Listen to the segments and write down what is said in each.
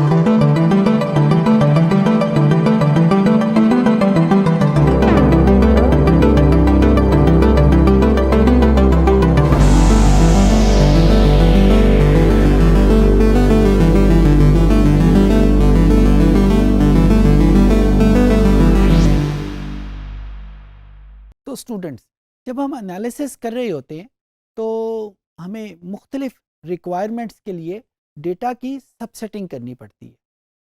تو اسٹوڈنٹس جب ہم انالیسس کر رہے ہوتے ہیں تو ہمیں مختلف ریکوائرمنٹس کے لیے ڈیٹا کی سب سیٹنگ کرنی پڑتی ہے.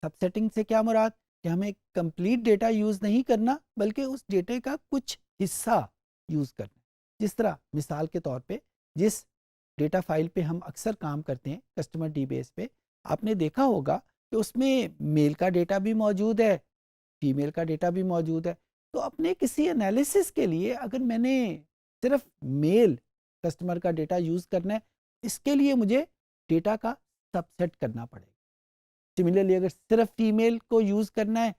سب سیٹنگ سے کیا مراد کہ ہمیں کمپلیٹ ڈیٹا یوز نہیں کرنا بلکہ اس ڈیٹے کا کچھ حصہ یوز کرنا. جس طرح مثال کے طور پہ جس ڈیٹا فائل پہ ہم اکثر کام کرتے ہیں کسٹمر ڈی بیس پہ، آپ نے دیکھا ہوگا کہ اس میں میل کا ڈیٹا بھی موجود ہے، فیمیل کا ڈیٹا بھی موجود ہے. تو اپنے کسی انالیسس کے لیے اگر میں نے صرف میل کسٹمر کا ڈیٹا یوز کرنا ہے، اس کے لیے مجھے ڈیٹا کا سب سیٹ کرنا پڑے گا. سملرلی اگر صرف فیمیل کو یوز کرنا ہے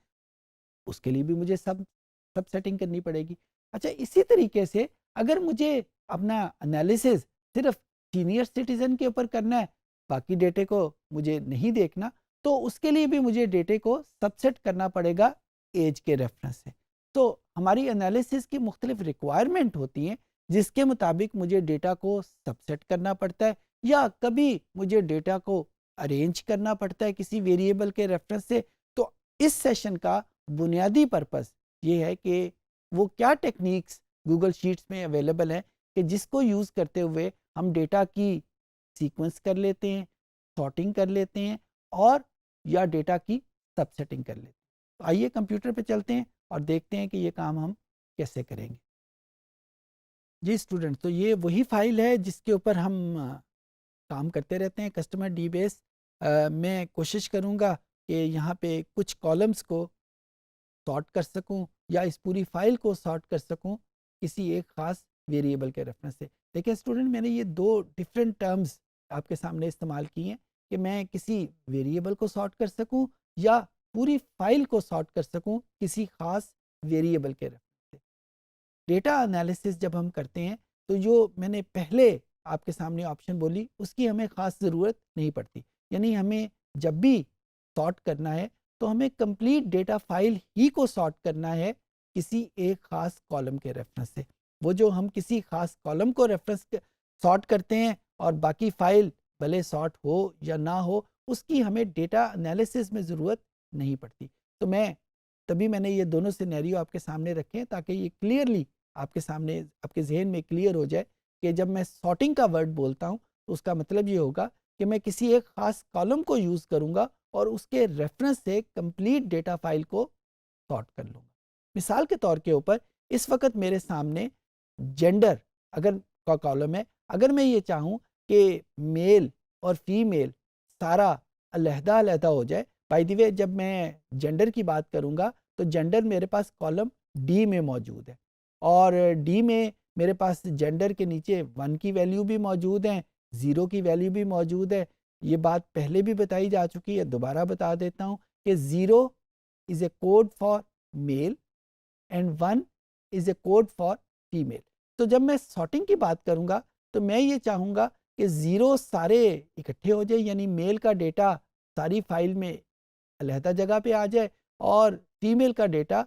اس کے لیے بھی مجھے سب سیٹنگ کرنی پڑے گی. اچھا، اسی طریقے سے اگر مجھے اپنا انالیسس صرف سینئر سٹیزن کے اوپر کرنا ہے، باقی ڈیٹے کو مجھے نہیں دیکھنا، تو اس کے لیے بھی مجھے ڈیٹے کو سب سیٹ کرنا پڑے گا ایج کے ریفرنس سے. تو ہماری انالیسس کی مختلف ریکوائرمنٹ ہوتی ہیں جس کے مطابق مجھے ڈیٹا کو سب سیٹ کرنا پڑتا ہے، یا کبھی مجھے ڈیٹا کو ارینج کرنا پڑتا ہے کسی ویریبل کے ریفرنس سے. تو اس سیشن کا بنیادی پرپس یہ ہے کہ وہ کیا ٹیکنیکس گوگل شیٹس میں اویلیبل ہیں کہ جس کو یوز کرتے ہوئے ہم ڈیٹا کی سیکوینس کر لیتے ہیں، سارٹنگ کر لیتے ہیں، اور یا ڈیٹا کی سب سیٹنگ کر لیتے ہیں. تو آئیے کمپیوٹر پہ چلتے ہیں اور دیکھتے ہیں کہ یہ کام ہم کیسے کریں گے. جی اسٹوڈنٹ، تو یہ وہی فائل ہے جس کے اوپر ہم کام کرتے رہتے ہیں کسٹمر ڈی بیس. میں کوشش کروں گا کہ یہاں پہ کچھ کالمز کو سارٹ کر سکوں یا اس پوری فائل کو سارٹ کر سکوں کسی ایک خاص ویریبل کے ریفرنس سے. دیکھیں اسٹوڈنٹ، میں نے یہ دو ڈفرینٹ ٹرمز آپ کے سامنے استعمال کی ہیں کہ میں کسی ویریبل کو سارٹ کر سکوں یا پوری فائل کو سارٹ کر سکوں کسی خاص ویریبل کے ریفرنس سے. ڈیٹا انالیسس جب ہم کرتے ہیں تو جو میں نے پہلے آپ کے سامنے آپشن بولی اس کی ہمیں خاص ضرورت نہیں پڑتی. یعنی ہمیں جب بھی سارٹ کرنا ہے تو ہمیں کمپلیٹ ڈیٹا فائل ہی کو سارٹ کرنا ہے کسی ایک خاص کالم کے ریفرنس سے. وہ جو ہم کسی خاص کالم کو ریفرنس سارٹ کرتے ہیں اور باقی فائل بھلے سارٹ ہو یا نہ ہو، اس کی ہمیں ڈیٹا انالیسس میں ضرورت نہیں پڑتی. تو تبھی میں نے یہ دونوں سینیریو آپ کے سامنے رکھے ہیں تاکہ یہ کلیئرلی آپ کے سامنے آپ کے ذہن میں کلیئر ہو جائے کہ جب میں سارٹنگ کا ورڈ بولتا ہوں تو اس کا مطلب یہ ہوگا کہ میں کسی ایک خاص کالم کو یوز کروں گا اور اس کے ریفرنس سے کمپلیٹ ڈیٹا فائل کو سارٹ کر لوں گا. مثال کے طور کے اوپر اس وقت میرے سامنے جینڈر اگر کا کالم ہے. اگر میں یہ چاہوں کہ میل اور فیمیل سارا علیحدہ علیحدہ ہو جائے، بائی دی وے جب میں جینڈر کی بات کروں گا تو جینڈر میرے پاس کالم ڈی میں موجود ہے، اور ڈی میں میرے پاس جینڈر کے نیچے 1 کی ویلیو بھی موجود ہیں، 0 کی ویلیو بھی موجود ہے. یہ بات پہلے بھی بتائی جا چکی ہے، دوبارہ بتا دیتا ہوں کہ 0 is a code for male and 1 is a code for female. تو جب میں سارٹنگ کی بات کروں گا تو میں یہ چاہوں گا کہ 0 سارے اکٹھے ہو جائے، یعنی میل کا ڈیٹا ساری فائل میں علیحدہ جگہ پہ آ جائے اور فیمیل کا ڈیٹا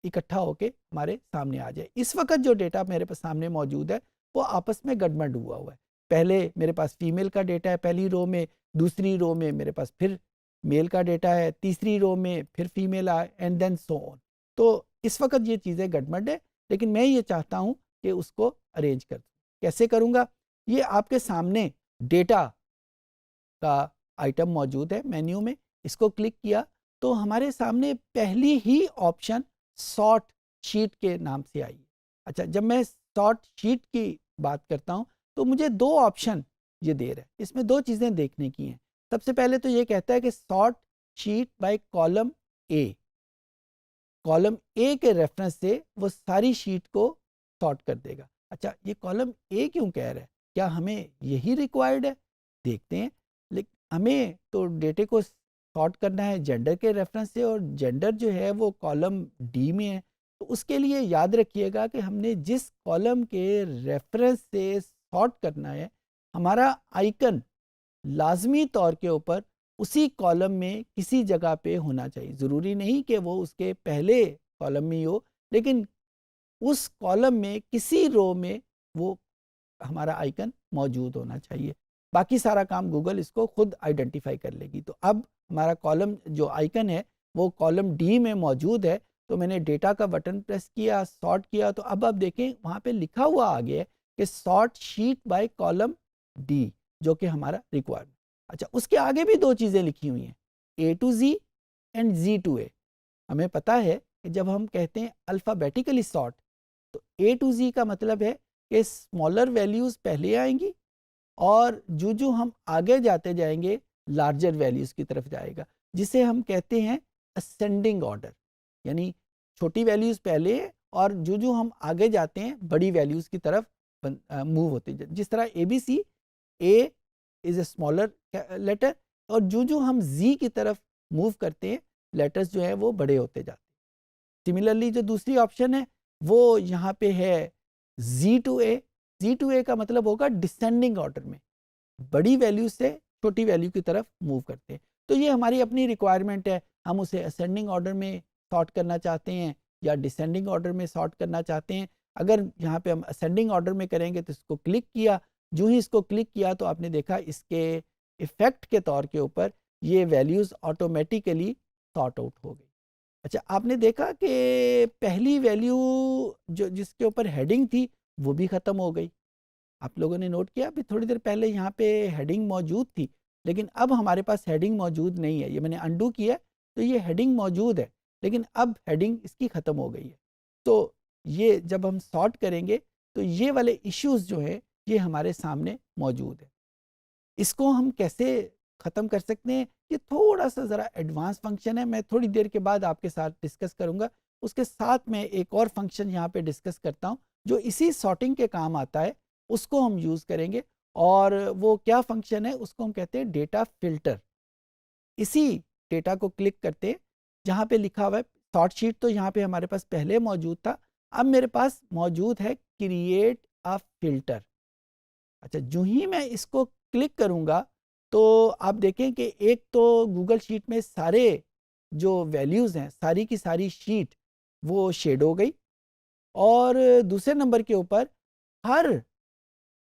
اکٹھا ہو کے ہمارے سامنے آ جائے. اس وقت جو ڈیٹا میرے پاس سامنے موجود ہے وہ آپس میں گڑمڑ ہوا ہے. پہلے میرے پاس فیمیل کا ڈیٹا ہے پہلی رو میں، دوسری رو میں میرے پاس پھر میل کا ڈیٹا ہے، تیسری رو میں پھر فیمیل آئے، اینڈ دین سو آن. تو اس وقت یہ چیزیں گڑمڑ ہے، لیکن میں یہ چاہتا ہوں کہ اس کو ارینج کر دوں. کیسے کروں گا؟ یہ آپ کے سامنے ڈیٹا کا آئٹم موجود ہے مینیو میں. اس کو کلک کیا تو ہمارے سامنے پہلی ہی آپشن سارٹ شیٹ کے نام سے آئی. اچھا، جب میں سارٹ شیٹ کی بات کرتا ہوں تو مجھے 2 آپشن یہ دے رہا ہے. اس میں 2 چیزیں دیکھنے کی ہیں. سب سے پہلے تو یہ کہتا ہے کہ sort sheet by column A. Column A کے ریفرنس سے وہ ساری شیٹ کو سارٹ کر دے گا. اچھا، یہ کالم اے کیوں کہہ رہا ہے؟ کیا ہمیں یہی ریکوائرڈ ہے؟ دیکھتے ہیں. لیکن ہمیں تو ڈیٹے کو سارٹ کرنا ہے جینڈر کے ریفرنس سے، اور جینڈر جو ہے وہ کالم ڈی میں ہے. تو اس کے لیے یاد رکھیے گا کہ ہم نے جس کالم کے ریفرنس سے سارٹ کرنا ہے، ہمارا آئیکن لازمی طور کے اوپر اسی کالم میں کسی جگہ پہ ہونا چاہیے. ضروری نہیں کہ وہ اس کے پہلے کالم میں ہی ہو، لیکن اس کالم میں کسی رو میں وہ ہمارا آئیکن موجود ہونا چاہیے. باقی سارا کام گوگل اس کو خود آئیڈینٹیفائی کر لے گی. تو اب ہمارا کالم جو آئیکن ہے وہ کالم ڈی میں موجود ہے. تو میں نے ڈیٹا کا بٹن پریس کیا، سارٹ کیا، تو اب آپ دیکھیں وہاں پہ لکھا ہوا آ گیا ہے کہ sort sheet by column D, جو کہ ہمارا ریکوائرمنٹ. اچھا، اس کے آگے بھی دو چیزیں لکھی ہوئی ہیں، A to Z and Z to A. ہمیں پتا ہے کہ جب ہم کہتے ہیں الفابیٹیکلی سارٹ، تو اے ٹو زی کا مطلب ہے کہ اسمالر ویلیوز پہلے آئیں گی اور جو ہم آگے جاتے جائیں گے لارجر ویلیوز کی طرف جائے گا، جسے ہم کہتے ہیں اسینڈنگ آرڈر. یعنی چھوٹی ویلیوز پہلے ہیں اور جو ہم آگے جاتے ہیں بڑی ویلیوز کی طرف موو ہوتے ہیں. جس طرح A B C, A is a smaller letter, اور جو ہم زی کی طرف موو کرتے ہیں لیٹرز جو ہیں وہ بڑے ہوتے جاتے ہیں. سملرلی جو دوسری آپشن ہے وہ یہاں پہ ہے زی ٹو اے. زی ٹو اے کا مطلب ہوگا ڈسینڈنگ آرڈر میں، بڑی ویلیو سے چھوٹی ویلیو کی طرف موو کرتے ہیں. تو یہ ہماری اپنی ریکوائرمنٹ ہے، ہم اسے اسینڈنگ آرڈر میں سارٹ کرنا چاہتے ہیں یا ڈسینڈنگ آرڈر میں سارٹ کرنا چاہتے ہیں. اگر یہاں پہ ہم اسینڈنگ آرڈر میں کریں گے تو اس کو کلک کیا، جو ہی اس کو کلک کیا تو آپ نے دیکھا اس کے ایفیکٹ کے طور کے اوپر یہ ویلیوز آٹومیٹیکلی سارٹ آؤٹ ہو گئی. اچھا، آپ نے دیکھا کہ پہلی ویلیو جس کے اوپر ہیڈنگ تھی وہ بھی ختم ہو گئی. آپ لوگوں نے نوٹ کیا، ابھی تھوڑی دیر پہلے یہاں پہ ہیڈنگ موجود تھی، لیکن اب ہمارے پاس ہیڈنگ موجود نہیں ہے. یہ میں نے انڈو کیا تو یہ ہیڈنگ موجود ہے، لیکن اب ہیڈنگ اس کی ختم ہو گئی ہے. تو یہ جب ہم سارٹ کریں گے تو یہ والے ایشوز جو ہیں یہ ہمارے سامنے موجود ہے. اس کو ہم کیسے ختم کر سکتے ہیں؟ یہ تھوڑا سا ذرا ایڈوانس فنکشن ہے، میں تھوڑی دیر کے بعد آپ کے ساتھ ڈسکس کروں گا. اس کے ساتھ میں ایک اور فنکشن یہاں پہ ڈسکس کرتا ہوں جو اسی سارٹنگ کے کام آتا ہے، اس کو ہم یوز کریں گے. اور وہ کیا فنکشن ہے؟ اس کو ہم کہتے ہیں ڈیٹا فلٹر. اسی ڈیٹا کو کلک کرتے جہاں پہ لکھا ہوا ہے سارٹ شیٹ، تو یہاں پہ ہمارے پاس پہلے موجود تھا، اب میرے پاس موجود ہے کریٹ اے فلٹر. اچھا، جو ہی میں اس کو کلک کروں گا تو آپ دیکھیں کہ ایک تو گوگل شیٹ میں سارے جو ویلیوز ہیں ساری کی ساری شیٹ وہ شیڈ ہو گئی، اور دوسرے نمبر کے اوپر ہر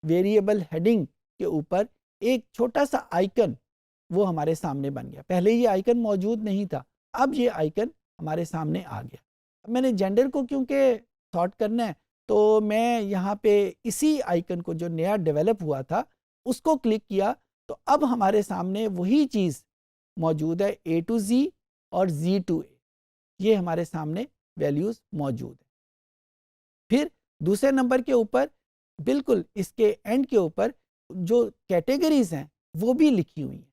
ویریبل ہیڈنگ کے اوپر ایک چھوٹا سا آئیکن وہ ہمارے سامنے بن گیا. پہلے یہ آئیکن موجود نہیں تھا، اب یہ آئیکن ہمارے سامنے آ گیا. میں نے جینڈر کو کیونکہ سارٹ کرنا ہے تو میں یہاں پہ اسی آئیکن کو جو نیا ڈیولپ ہوا تھا اس کو کلک کیا، تو اب ہمارے سامنے وہی چیز موجود ہے، اے ٹو زی اور زی ٹو اے، یہ ہمارے سامنے ویلیوز موجود ہیں. پھر دوسرے نمبر کے اوپر بالکل اس کے اینڈ کے اوپر جو کیٹیگریز ہیں وہ بھی لکھی ہوئی ہیں،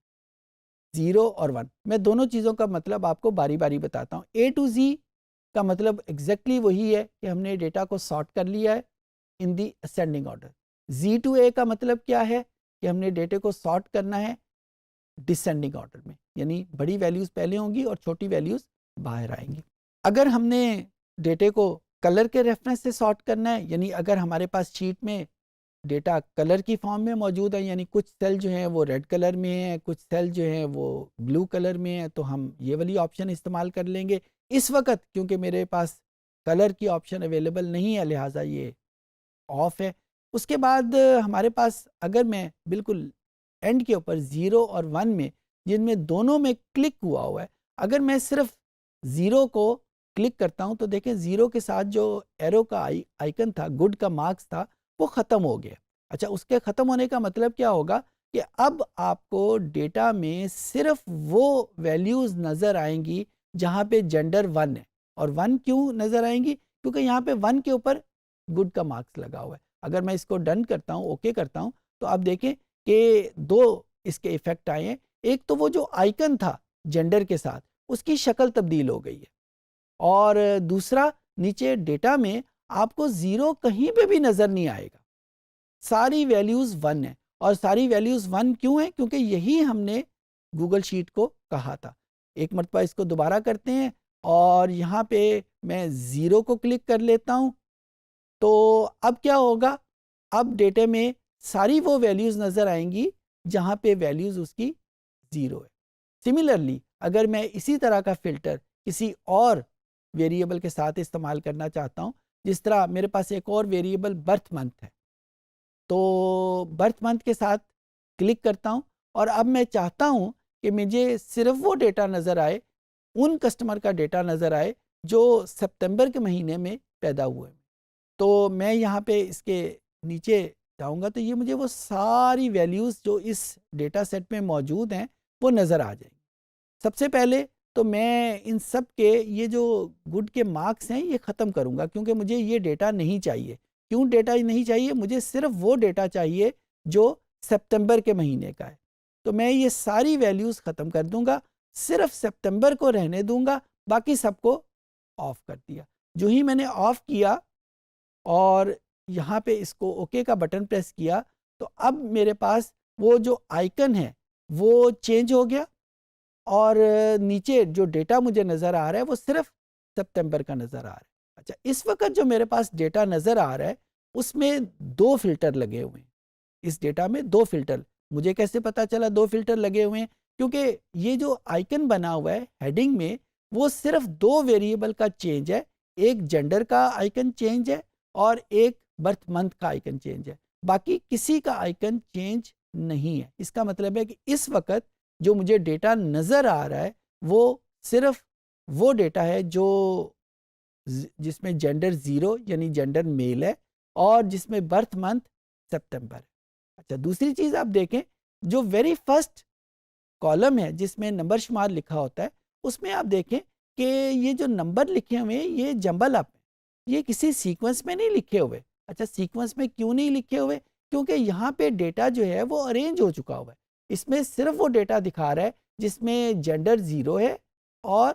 0 اور 1. میں دونوں چیزوں کا مطلب آپ کو باری باری بتاتا ہوں. اے ٹو زی کا مطلب ایگزیکٹلی وہی ہے کہ ہم نے ڈیٹا کو سارٹ کر لیا ہے ان دی اسینڈنگ آرڈر. زی ٹو اے کا مطلب کیا ہے کہ ہم نے ڈیٹے کو سارٹ کرنا ہے ڈسینڈنگ آرڈر میں، یعنی بڑی ویلیوز پہلے ہوں گی اور چھوٹی ویلیوز باہر آئیں گی. اگر ہم نے ڈیٹے کو کلر کے ریفرنس سے سارٹ کرنا ہے، یعنی اگر ہمارے پاس شیٹ میں ڈیٹا کلر کی فارم میں موجود ہے، یعنی کچھ سیل جو ہیں وہ ریڈ کلر میں ہیں، کچھ سیل جو ہیں وہ بلو کلر میں ہیں، تو ہم یہ والی آپشن استعمال کر لیں گے. اس وقت کیونکہ میرے پاس کلر کی آپشن اویلیبل نہیں ہے لہٰذا یہ آف ہے. اس کے بعد ہمارے پاس اگر میں بالکل اینڈ کے اوپر 0 اور 1 میں جن میں دونوں میں کلک ہوا ہے، اگر میں صرف 0 کو کلک کرتا ہوں تو دیکھیں 0 کے ساتھ جو ایرو کا آئیکن تھا، گڈ کا مارکس تھا، وہ ختم ہو گیا. اچھا، اس کے ختم ہونے کا مطلب کیا ہوگا کہ اب آپ کو ڈیٹا میں صرف وہ ویلیوز نظر آئیں گی جہاں پہ جینڈر 1 ہے. اور 1 کیوں نظر آئیں گی؟ کیونکہ یہاں پہ 1 کے اوپر گڈ کا مارکس لگا ہوا ہے. اگر میں اس کو ڈن کرتا ہوں، اوکے کرتا ہوں، تو آپ دیکھیں کہ دو اس کے ایفیکٹ آئے ہیں. ایک تو وہ جو آئیکن تھا جینڈر کے ساتھ اس کی شکل تبدیل ہو گئی ہے، اور دوسرا نیچے ڈیٹا میں آپ کو 0 کہیں پہ بھی نظر نہیں آئے گا، ساری ویلیوز 1 ہیں. اور ساری ویلیوز 1 کیوں ہیں؟ کیونکہ یہی ہم نے گوگل شیٹ کو کہا تھا. ایک مرتبہ اس کو دوبارہ کرتے ہیں اور یہاں پہ میں 0 کو کلک کر لیتا ہوں، تو اب کیا ہوگا؟ اب ڈیٹا میں ساری وہ ویلیوز نظر آئیں گی جہاں پہ ویلیوز اس کی 0 ہے. سملرلی اگر میں اسی طرح کا فلٹر کسی اور ویریبل کے ساتھ استعمال کرنا چاہتا ہوں، جس طرح میرے پاس ایک اور ویریبل برتھ منتھ ہے، تو برتھ منتھ کے ساتھ کلک کرتا ہوں اور اب میں چاہتا ہوں کہ مجھے صرف وہ ڈیٹا نظر آئے، ان کسٹمر کا ڈیٹا نظر آئے جو سپتمبر کے مہینے میں پیدا ہوئے، تو میں یہاں پہ اس کے نیچے جاؤں گا تو یہ مجھے وہ ساری ویلیوز جو اس ڈیٹا سیٹ میں موجود ہیں وہ نظر آ جائیں گی۔ سب سے پہلے تو میں ان سب کے یہ جو گڈ کے مارکس ہیں یہ ختم کروں گا، کیونکہ مجھے یہ ڈیٹا نہیں چاہیے۔ کیوں ڈیٹا نہیں چاہیے؟ مجھے صرف وہ ڈیٹا چاہیے جو سپتمبر کے مہینے کا ہے، تو میں یہ ساری ویلیوز ختم کر دوں گا، صرف سپتمبر کو رہنے دوں گا، باقی سب کو آف کر دیا۔ جو ہی میں نے آف کیا اور یہاں پہ اس کو اوکے کا بٹن پریس کیا تو اب میرے پاس وہ جو آئیکن ہے وہ چینج ہو گیا اور نیچے جو ڈیٹا مجھے نظر آ رہا ہے وہ صرف سپتمبر کا نظر آ رہا ہے۔ اچھا، اس وقت جو میرے پاس ڈیٹا نظر آ رہا ہے اس میں 2 فلٹر لگے ہوئے ہیں، اس ڈیٹا میں 2 فلٹر۔ مجھے کیسے پتا چلا 2 فلٹر لگے ہوئے ہیں؟ کیونکہ یہ جو آئیکن بنا ہوا ہے ہیڈنگ میں وہ صرف 2 ویریبل کا چینج ہے، ایک جینڈر کا آئیکن چینج ہے اور ایک برتھ منتھ کا آئیکن چینج ہے، باقی کسی کا آئیکن چینج نہیں ہے۔ اس کا مطلب ہے کہ اس وقت جو مجھے ڈیٹا نظر آ رہا ہے وہ صرف وہ ڈیٹا ہے جو جس میں جینڈر 0 یعنی جینڈر میل ہے اور جس میں برتھ منتھ سپتمبر ہے۔ اچھا، دوسری چیز آپ دیکھیں، جو ویری فرسٹ کالم ہے جس میں نمبر شمار لکھا ہوتا ہے اس میں آپ دیکھیں کہ یہ جو نمبر لکھے ہوئے ہیں یہ جمبل اپ ہے، یہ کسی سیکوینس میں نہیں لکھے ہوئے۔ اچھا، سیکوینس میں کیوں نہیں لکھے ہوئے؟ کیونکہ یہاں پہ ڈیٹا جو ہے وہ ارینج ہو چکا ہوا ہے، اس میں صرف وہ ڈیٹا دکھا رہا ہے جس میں جینڈر 0 ہے اور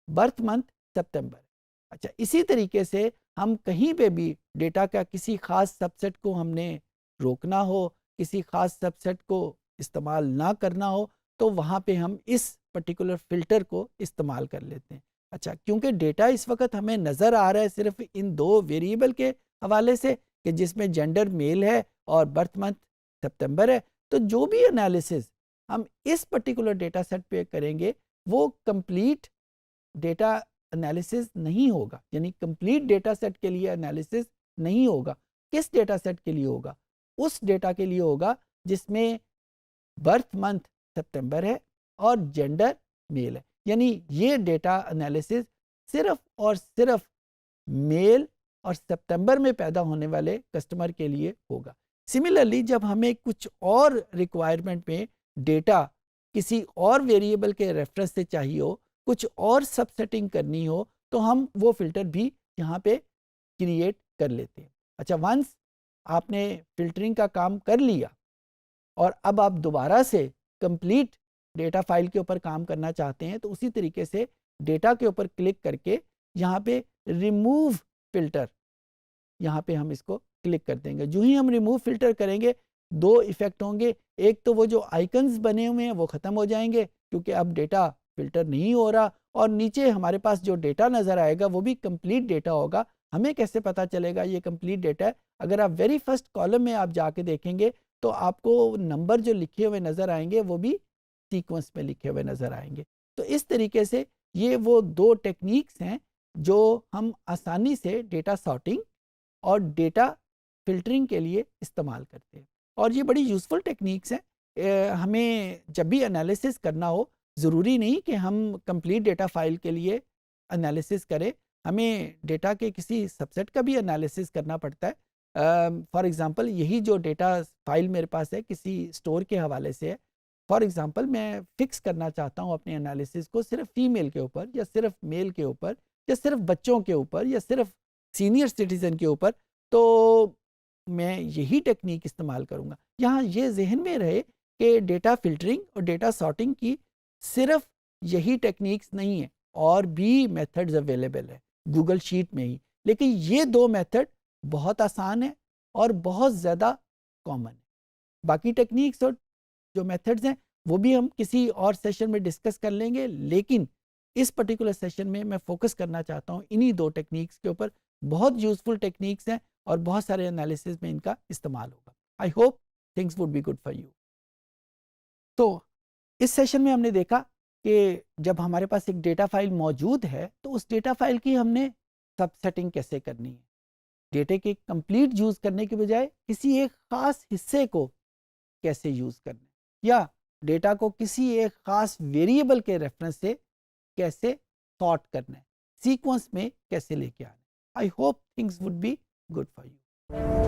برتھ منتھ سپتمبر ہے۔ اچھا، اسی طریقے سے ہم کہیں پہ بھی ڈیٹا کا کسی خاص سب سیٹ کو ہم نے روکنا ہو، کسی خاص سب سیٹ کو استعمال نہ کرنا ہو تو وہاں پہ ہم اس پرٹیکولر فلٹر کو استعمال کر لیتے ہیں۔ اچھا، کیونکہ ڈیٹا اس وقت ہمیں نظر آ رہا ہے صرف ان 2 ویریبل کے حوالے سے کہ جس میں جینڈر میل ہے اور برتھ منتھ سپتمبر ہے، تو جو بھی انالیسز ہم اس پرٹیکولر ڈیٹا سیٹ پہ کریں گے وہ کمپلیٹ ڈیٹا انالیسز نہیں ہوگا، یعنی کمپلیٹ ڈیٹا سیٹ کے لیے انالیسز نہیں ہوگا۔ کس ڈیٹا سیٹ کے لیے ہوگا؟ اس ڈیٹا کے لیے ہوگا جس میں برتھ منتھ سپتمبر ہے اور جینڈر میل ہے، یعنی یہ ڈیٹا انالیسز صرف اور صرف میل اور سپتمبر میں پیدا ہونے والے کسٹمر کے لیے ہوگا۔ سملرلی جب ہمیں کچھ اور ریکوائرمنٹ میں ڈیٹا کسی اور ویریبل کے ریفرنس سے چاہیے ہو، کچھ اور سب سیٹنگ کرنی ہو تو ہم وہ فلٹر بھی یہاں پہ کریٹ کر لیتے ہیں۔ اچھا، ونس آپ نے فلٹرنگ کا کام کر لیا اور اب آپ دوبارہ سے کمپلیٹ ڈیٹا فائل کے اوپر کام کرنا چاہتے ہیں تو اسی طریقے سے ڈیٹا کے اوپر کلک کر کے یہاں پہ ریموو فلٹر، یہاں پہ ہم اس کو کلک کر دیں گے۔ جو ہی ہم ریموو فلٹر کریں گے 2 ایفیکٹ ہوں گے، ایک تو وہ جو آئیکنز بنے ہوئے ہیں وہ ختم ہو جائیں گے کیونکہ اب ڈیٹا فلٹر نہیں ہو رہا، اور نیچے ہمارے پاس جو ڈیٹا نظر آئے گا وہ بھی کمپلیٹ ڈیٹا ہوگا۔ ہمیں کیسے پتا چلے گا یہ کمپلیٹ ڈیٹا ہے؟ اگر آپ ویری فرسٹ کالم میں آپ جا کے دیکھیں گے تو آپ کو نمبر جو لکھے ہوئے نظر آئیں گے وہ بھی سیکوینس میں لکھے ہوئے نظر آئیں گے۔ تو اس طریقے سے یہ وہ 2 ٹیکنیکس ہیں جو ہم آسانی سے ڈیٹا سارٹنگ اور ڈیٹا فلٹرنگ کے لیے استعمال کرتے ہیں، اور یہ بڑی یوزفل ٹیکنیکس ہیں۔ ہمیں جب بھی انالیسس کرنا ہو ضروری نہیں کہ ہم کمپلیٹ ڈیٹا فائل کے لیے انالیسس کریں، ہمیں ڈیٹا کے کسی سب سیٹ کا بھی انالیسس کرنا پڑتا ہے۔ فار ایگزامپل یہی جو ڈیٹا فائل میرے پاس ہے کسی اسٹور کے حوالے سے ہے، فار ایگزامپل میں فکس کرنا چاہتا ہوں اپنے انالیسس کو صرف فیمیل کے اوپر یا صرف میل کے اوپر یا صرف بچوں کے اوپر یا صرف سینئر سٹیزن کے اوپر، تو میں یہی ٹیکنیک استعمال کروں گا۔ یہاں یہ ذہن میں رہے کہ ڈیٹا فلٹرنگ اور ڈیٹا سارٹنگ کی صرف یہی ٹیکنیکس نہیں ہیں، اور بھی میتھڈز اویلیبل ہیں گوگل شیٹ میں ہی، لیکن یہ 2 میتھڈ بہت آسان ہیں اور بہت زیادہ کامن ہے۔ باقی ٹیکنیکس اور جو میتھڈز ہیں وہ بھی ہم کسی اور سیشن میں ڈسکس کر لیں گے، لیکن اس پرٹیکولر سیشن میں فوکس کرنا چاہتا ہوں انہی 2 ٹیکنیکس کے اوپر۔ بہت یوزفل ٹیکنیکس ہیں اور بہت سارے انالیسز میں ان کا استعمال ہوگا۔ I hope things would be good for you. تو اس سیشن میں ہم نے دیکھا کہ جب ہمارے پاس ایک ڈیٹا فائل موجود ہے تو اس ڈیٹا فائل کی ہم نے سب سیٹنگ کیسے کرنی ہے، ڈیٹے کے کمپلیٹ یوز کرنے کے بجائے کسی ایک خاص حصے کو کیسے یوز کرنا ہے، یا ڈیٹا کو کسی ایک خاص ویریبل کے ریفرنس سے کیسے سارٹ کرنا ہے، سیکوینس میں کیسے لے کے آنا ہے۔ I hope things would be good for you.